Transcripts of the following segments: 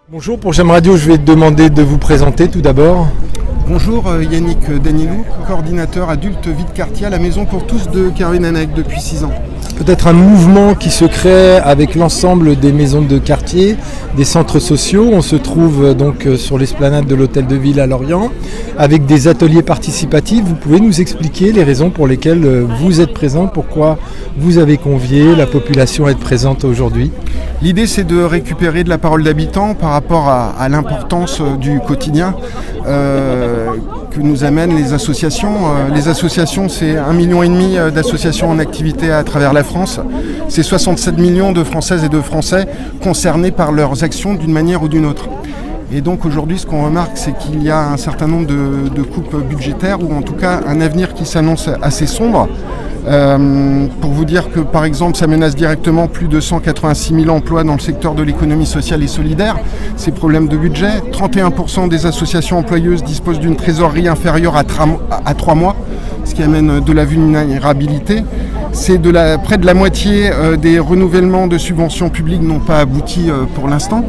Bonjour, pour J'aime Radio, je vais te demander de vous présenter tout d'abord. Bonjour, Yannick Danilou, coordinateur adulte vie de quartier à la Maison pour tous de Caroline Annec depuis 6 ans. Peut-être un mouvement qui se crée avec l'ensemble des maisons de quartier, des centres sociaux. On se trouve donc sur l'esplanade de l'Hôtel de Ville à Lorient avec des ateliers participatifs. Vous pouvez nous expliquer les raisons pour lesquelles vous êtes présent, pourquoi vous avez convié la population à être présente aujourd'hui? L'idée, c'est de récupérer de la parole d'habitants par rapport à l'importance du quotidien que nous amènent les associations. Les associations, c'est 1,5 million d'associations en activité à travers la France. C'est 67 millions de Françaises et de Français concernés par leurs actions d'une manière ou d'une autre. Et donc aujourd'hui, ce qu'on remarque, c'est qu'il y a un certain nombre de coupes budgétaires, ou en tout cas un avenir qui s'annonce assez sombre. Pour vous dire que par exemple ça menace directement plus de 186 000 emplois dans le secteur de l'économie sociale et solidaire. Ces problèmes de budget, 31% des associations employeuses disposent d'une trésorerie inférieure à 3 mois, ce qui amène de la vulnérabilité. C'est près de la moitié des renouvellements de subventions publiques n'ont pas abouti pour l'instant.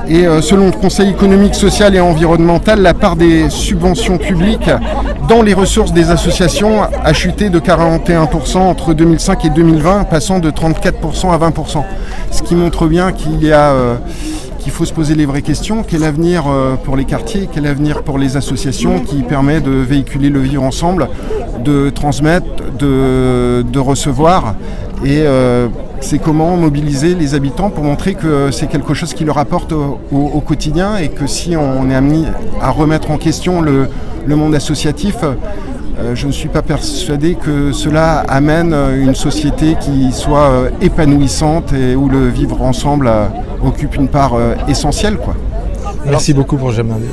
Et selon le Conseil économique, social et environnemental, la part des subventions publiques dans les ressources des associations a chuté de 41% entre 2005 et 2020, passant de 34% à 20%. Ce qui montre bien qu'il faut se poser les vraies questions. Quel avenir pour les quartiers, quel avenir pour les associations qui permet de véhiculer le vivre ensemble, de transmettre, de recevoir, et c'est comment mobiliser les habitants pour montrer que c'est quelque chose qui leur apporte au quotidien, et que si on est amené à remettre en question le monde associatif, je ne suis pas persuadé que cela amène une société qui soit épanouissante et où le vivre ensemble occupe une part essentielle, quoi. Merci beaucoup pour J'aime Radio.